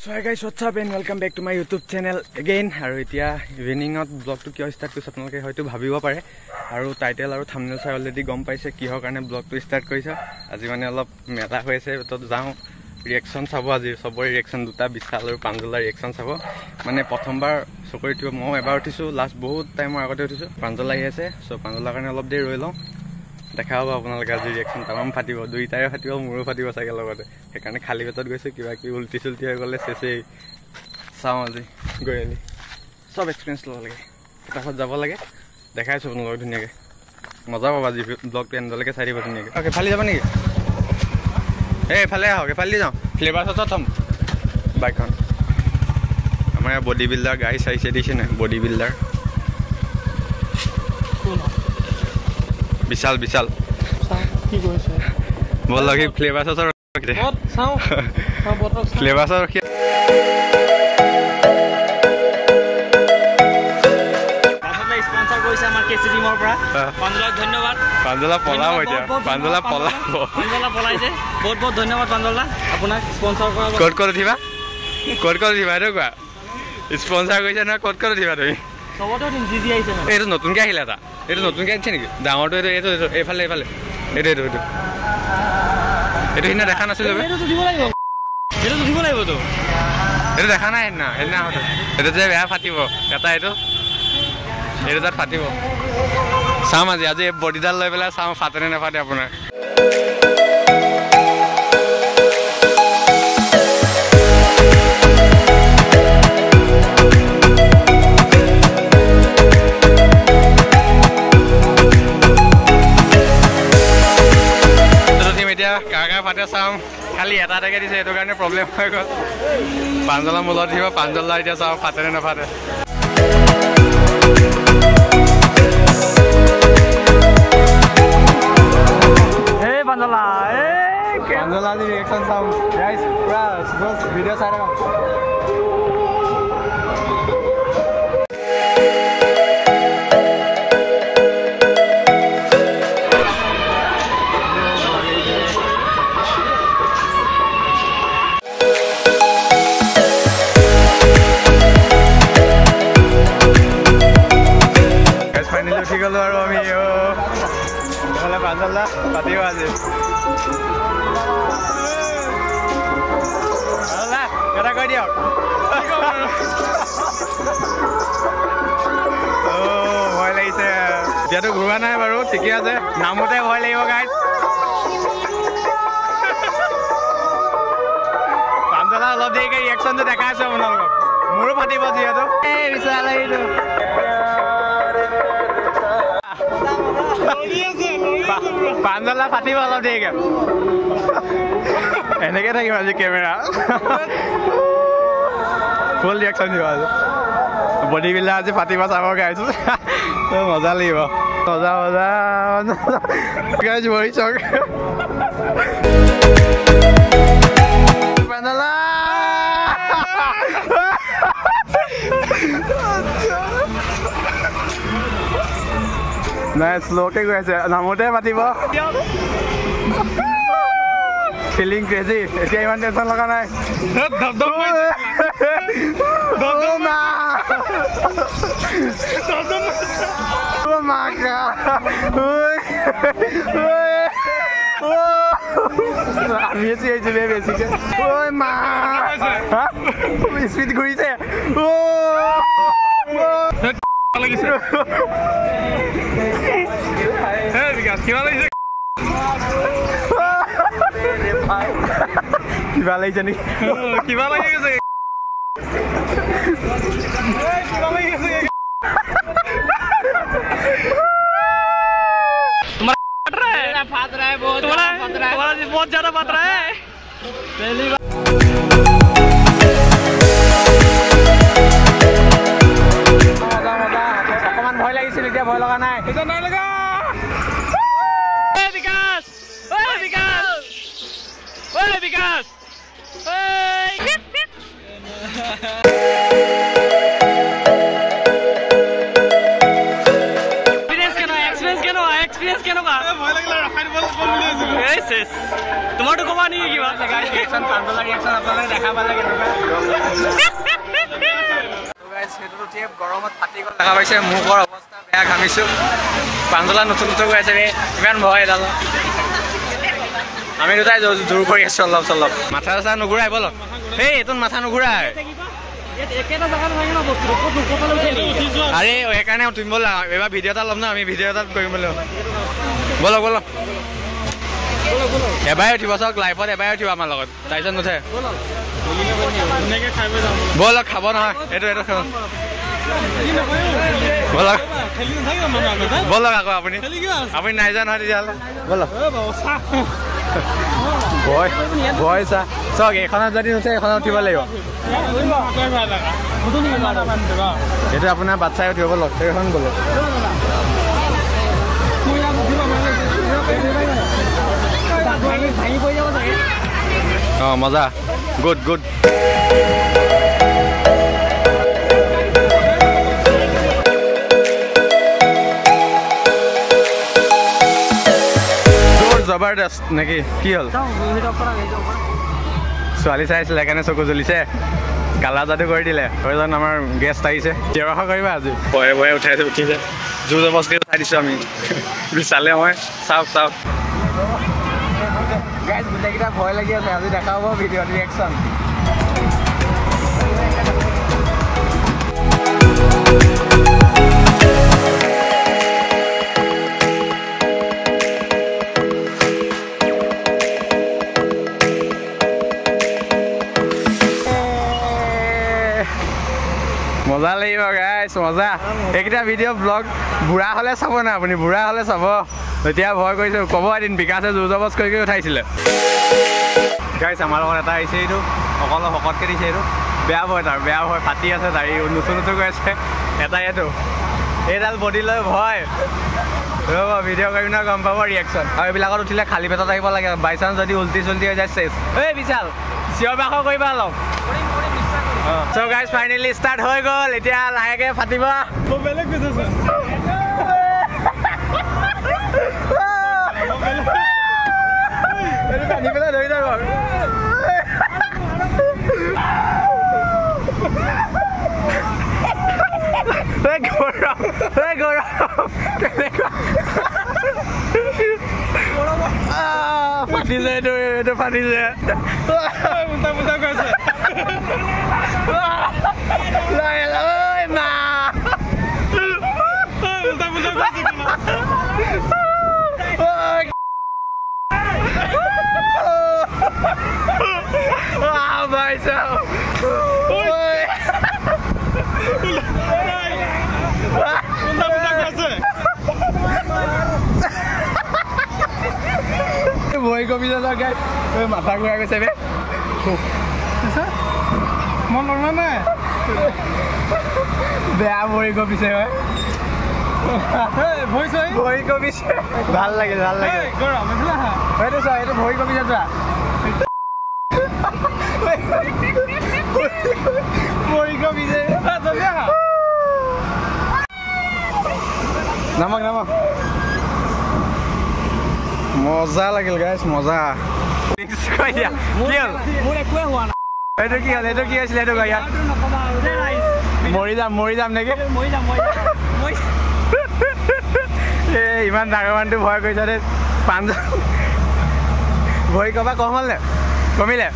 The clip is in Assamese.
So hi guys, what's up and welcome back to my YouTube channel again. আৰু এতিয়া ইভিনিংত ব্লগটো কিয় ষ্টাৰ্ট কৰিছো আপোনালোকে হয়তো ভাবিব পাৰে আৰু টাইটেল আৰু থাম্বনেল চাই অলৰেডি গম পাইছে কিহৰ কাৰণে ব্লগটো ষ্টাৰ্ট কৰিছো। আজি মানে অলপ মেলা হৈছে তো যাওঁ ৰিয়েকশ্যন চাব। আজি সবৰে ৰিয়েকশ্যন দুটা বিশাল আৰু প্ৰাঞ্জলৰ ৰিয়েকশ্যন চাব। মানে প্ৰথমবাৰ চকুৰে উঠিব মই এবাৰ উঠিছো, লাষ্ট বহুত টাইমৰ আগতে উঠিছো। প্ৰাঞ্জল আহি আছে, চ' প্ৰাঞ্জলৰ কাৰণে অলপ দেৰি ৰৈ লওঁ। দেখা হ'ব আপোনালোকে আজি ৰিয়েকশ্যন তামাম ফাটিব, দুইটাৰে ফাটিব, মোৰো ফাটিব চাগে লগতে। সেইকাৰণে খালী পেটত গৈছোঁ, কিবা কিবি উল্টি চুল্টি হৈ গ'লে চেচেই। চাওঁ আজি গৈ আনি চব এক্সপিৰিয়েঞ্চ ল'ব লাগে, ফটাফট যাব লাগে। দেখাইছোঁ আপোনালোকক ধুনীয়াকৈ, মজা পাবা আজি ব্লগটো এণ্ডলৈকে চাই দিব ধুনীয়াকৈ। অ'কে, ফালি যাব নেকি? এইফালে আহক, এইফালে যাওঁ। ফ্লেভাৰ চচত থ'ম বাইকখন। আমাৰ ইয়াৰ বডি বিল্ডাৰ গাড়ী চাইছে দিছে নাই, বডি বিল্ডাৰ বিশাল বিশাল কি কৰিছে বল লাগি ফ্লেভাৰ চচৰ ফ্লেভাৰ চচ ধন্যবাদ। প্ৰাঞ্জলা পলাব এতিয়া, প্ৰাঞ্জলা পলাব। পলাইছে বহুত বহুত ধন্যবাদ প্ৰাঞ্জলা, আপোনাক স্পনচাৰ কৰা। ক'ত ক'ত উঠিবা, ক'ত ক'ত উঠিবা এইটো কোৱা। স্পনচাৰ কৰিছে নহয়, ক'ত ক'ত উঠিবা তুমি? চবতে উঠিম, যি যি আহিছে। এইটো নতুনকৈ আহিলে এটা, এইটো নতুনকৈ আহিছে নেকি? ডাঙৰটো এইটো এইটো এইটো এইফালে এইফালে এইটো এইটো এইটো এইটো সিদিনা দেখা নাছিলোঁ। এইটো দিব লাগিব, এইটো দিব লাগিবতো। এইটো দেখা নাই সেইদিনা, সেইদিনা এইটো যে বেয়া ফাটিব এটা, এইটো এইটো তাত ফাটিব। চাম আজি আজি বডিডাল লৈ পেলাই চাওঁ ফাটেনে নাফাটে আপোনাৰ। এতিয়া কাকা ফাটে চাম, খালি এটা এটাকে দিছে, সেইটো কাৰণে প্ৰব্লেম হৈ গ'ল। প্ৰাঞ্জলা মূলত উঠিব, প্ৰাঞ্জলা এতিয়া চাওঁ ফাটেনে নাফাটে। প্ৰাঞ্জলা আজি ৰিয়েকশ্যন চাম গাইজ, পুৰা ভিডিঅ' চাই থাকক। উঠি গ'লো আৰু আমি নহ'লে প্ৰাঞ্জলা পাতিব আজি। এটা কৈ দিয়ক। ভয় লাগিছে, এতিয়াতো ঘূৰা নাই বাৰু, ঠিকে আছে। নামতে ভয় লাগিব গাইজ। প্ৰাঞ্জলা অলপ দেৰিকৈ ৰিয়েকশ্যনটো দেখাইছোঁ আপোনালোকক, মোৰো ফাটিব যিহেতু। প্ৰাঞ্জলা ফাটিব অলপ দেৰিকে, এনেকে থাকিব আজি কেমেৰা। ফুল ৰিয়েকশ্যন দিব আজি, বডি বিল্ডাৰ আজি ফাটিব চাব গাইজ। মজা লাগিব, মজা মজা গাইজ। ভৰি চক প্ৰাঞ্জলা নাই, শ্ল'কে গৈ আছে, নামতে পাতিব। ফিলিং ক্ৰেজি, এতিয়া ইমান টেনশ্যন লগা নাই। আমি আহিছো বেছিকে। স্পীড ঘূৰিছে। কিবা লাগিছে নেকি? কিবা লাগি গৈছে, কিবা লাগি গৈছে। बहुत ज्यादा फट रहा है। पहली बार অকমান ভয় লাগিছিল, এতিয়া ভয় লগা নাই। বিকাশ, বিকাশ, বিকাশ। এক্সপিৰিয়েঞ্চ কেনেকুৱা? ভয় লাগিলে ৰাখাই দিব। তোমাৰতো ক'বা নেকি কিবা ৰিয়েকশ্যন পাঞ্জলা ৰিয়েকশ্যন আপোনালোকে দেখা পালে কেনেকুৱা সেইটো উঠিয়ে গৰমত ফাটি গ'ল দেখা পাইছে মুখৰ অৱস্থা বেয়া ঘামিছোঁ পাঞ্জলা নতুন নতুন গৈ আছে ইমান ভয় এডাল আমি দুটাই জোৰ কৰি আছোঁ অলপ চলপ মাথা চাথা নুঘূৰাই বলক সেই এইটোত মাথা নুঘূৰাই আৰে সেইকাৰণে উঠিম ব'লা এইবাৰ ভিডিঅ' এটা ল'ম ন আমি ভিডিঅ' এটাত কৰিম বুলি ব'লক ব'লক এবাৰে উঠিব চাওক লাইফত এবাৰে উঠিব আমাৰ লগত তাৰপিছত নুঠে ব'লক খাব নহয় এইটো খাব ব'লক ব'লক আকৌ আপুনি নাই যোৱা নহয় তেতিয়াহ'লে ব'লক ভয় ভয় চাওক এইখনত যদি নুঠে এইখনত উঠিব লাগিব এইটো আপোনাৰ বাচ্চাই উঠিব ব'লক সেইখন ব'লক অঁ মজা গুড গুড জবৰদস্ত নেকি কি হ'ল ছোৱালী চাইছিলে সেইকাৰণে চকু জ্বলিছে কালা যাদু কৰি দিলে হয়জন আমাৰ গেষ্ট আহিছে ব্যৱহাৰ কৰিবা আজি ভয়ে ভয়ে উঠাইছে উঠিছে জোৰ জবস্তি উঠাই দিছোঁ আমি চালে মই চাওক চাওক গাইজ গোটেইকেইটা ভয় লাগি আছে আজি দেখা হ'ব ভিডিঅ' ৰিয়েকশ্যন মজা লাগিব গাইছ মজা এইকেইটা ভিডিঅ' ব্লগ বুঢ়া হ'লে চাব না আপুনি বুঢ়া হ'লে চাব এতিয়া ভয় কৰিছে ক'ব এদিন বিকাশে জোৰ জবজ কৰি উঠাইছিলে গাইছ আমাৰ লগত এটা আহিছে এইটো অকল শকতকৈ দিছে এইটো বেয়া ভয় তাৰ বেয়া ভয় ফাটি আছে দাড়ি নতুন নতুন গৈ আছে এটাই এইটো এইডাল বডি লৈ ভয় ৰ'ব ভিডিঅ' কৰি না গম পাব ৰিয়েকশ্যন আৰু এইবিলাকত উঠিলে খালী পেটত আহিব লাগে বাই চান্স যদি উল্টি চুল্টি হৈ যায় চেচ এই বিশাল চিঞৰ বাখৰ কৰিবা অলপ So guys finally start হৈ গ'ল এতিয়া লাহেকে ফাটিব বেলেগ কৈছে এইটো পানী পেলাই ধৰি যাব গৰম ফাটিছে এইটো ফাটিছে উল্টা পুল্টা কৈছে भाई साहब ভয় কমি যা গাই মাথা ঘূৰাই গৈছে বে মন লগা নাই বেয়া ভৰি কমিছে ভৰি কমিছে ভাল লাগিল এইটো চা এইটো ভৰি কমিছে চোৱা ভৰি কমিছে নামক নামক মজা লাগিল গাইছ মজা এইটো কি হ'ল এইটো কি হৈছিলে এইটো ইয়াত মৰি যাম নেকি এই ইমান ডাঙৰ মানুহটো ভয় কৰিছে দেই পাঞ্জা ভৰি কবা কম হ'ল নে কমিলে